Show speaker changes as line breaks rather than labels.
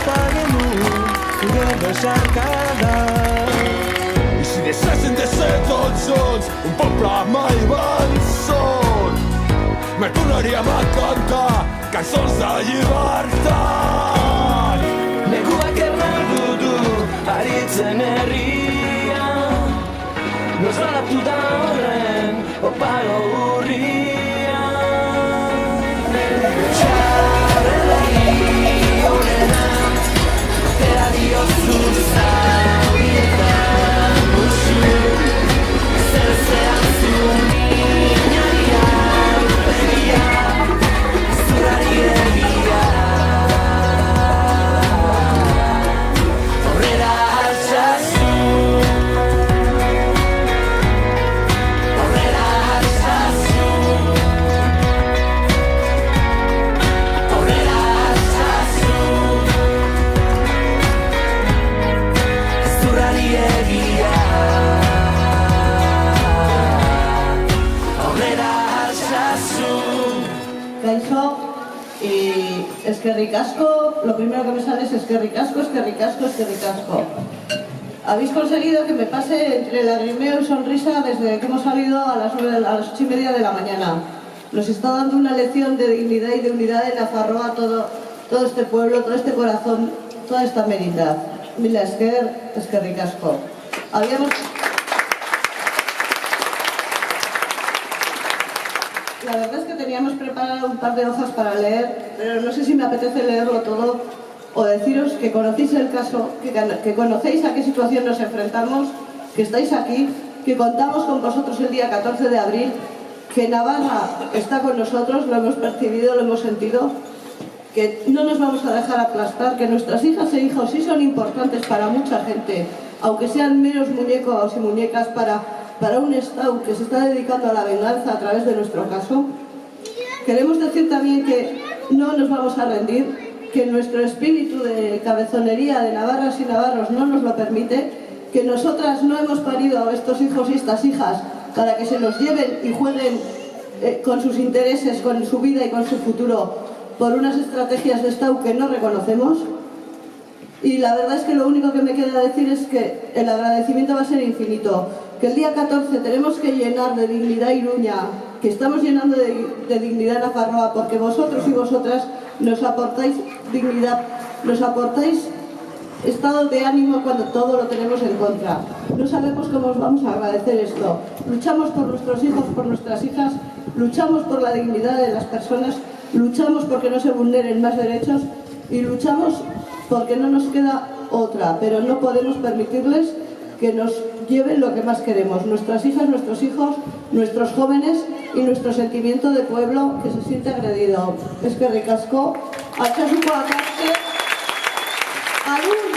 bagenu gero esarkada.
I si deixessin de ser tots junts un poble mai vençut, me tornaríem a cantar cançons de llibertat.
Neguak errandu du aritzen herria, noz galatu da horren oparo urria. Txarrelari honenak atera diozu zaurietan musu, zer zehazu minarian begia, zurari egia. Aurrera altsasu, aurrera altsasu, aurrera altsasu, zurari egia. Aurrera altsasu.
Kaixo, y eskerrik asko, lo primero que me sale es eskerrik asko, eskerrik asko, eskerrik asko. Habéis conseguido que me pase entre lagrimeo y sonrisa desde que hemos salido a las 8:30 de la mañana. Nos está dando una lección de dignidad y de unidad en Nafarroa, todo este pueblo, todo este corazón, toda esta merindad. Mila esker, eskerrik asko. La verdad es que teníamos preparado un par de hojas para leer, pero no sé si me apetece leerlo todo o deciros que conocéis el caso, que conocéis a qué situación nos enfrentamos, que estáis aquí, que contamos con vosotros el día 14 de abril, que Navarra está con nosotros, lo hemos percibido, lo hemos sentido, que no nos vamos a dejar aplastar, que nuestras hijas e hijos sí son importantes para mucha gente, aunque sean meros muñecos y muñecas para un Estado que se está dedicando a la venganza a través de nuestro caso. Queremos decir también que no nos vamos a rendir, que nuestro espíritu de cabezonería de navarras y navarros no nos lo permite, que nosotras no hemos parido a estos hijos y estas hijas para que se los lleven y jueguen con sus intereses, con su vida y con su futuro por unas estrategias de Estado que no reconocemos. Y la verdad es que lo único que me queda decir es que el agradecimiento va a ser infinito, que el día 14 tenemos que llenar de dignidad Iruña, que estamos llenando de dignidad Nafarroa, porque vosotros y vosotras nos aportáis dignidad, nos aportáis estado de ánimo cuando todo lo tenemos en contra. No sabemos cómo os vamos a agradecer esto. Luchamos por nuestros hijos, por nuestras hijas, luchamos por la dignidad de las personas, luchamos porque no se vulneren más derechos y luchamos porque no nos queda otra, pero no podemos permitirles que nos lleven lo que más queremos, nuestras hijas, nuestros hijos, nuestros jóvenes y nuestro sentimiento de pueblo que se siente agredido. Eskerrik asko, altxasuko akarte, agur!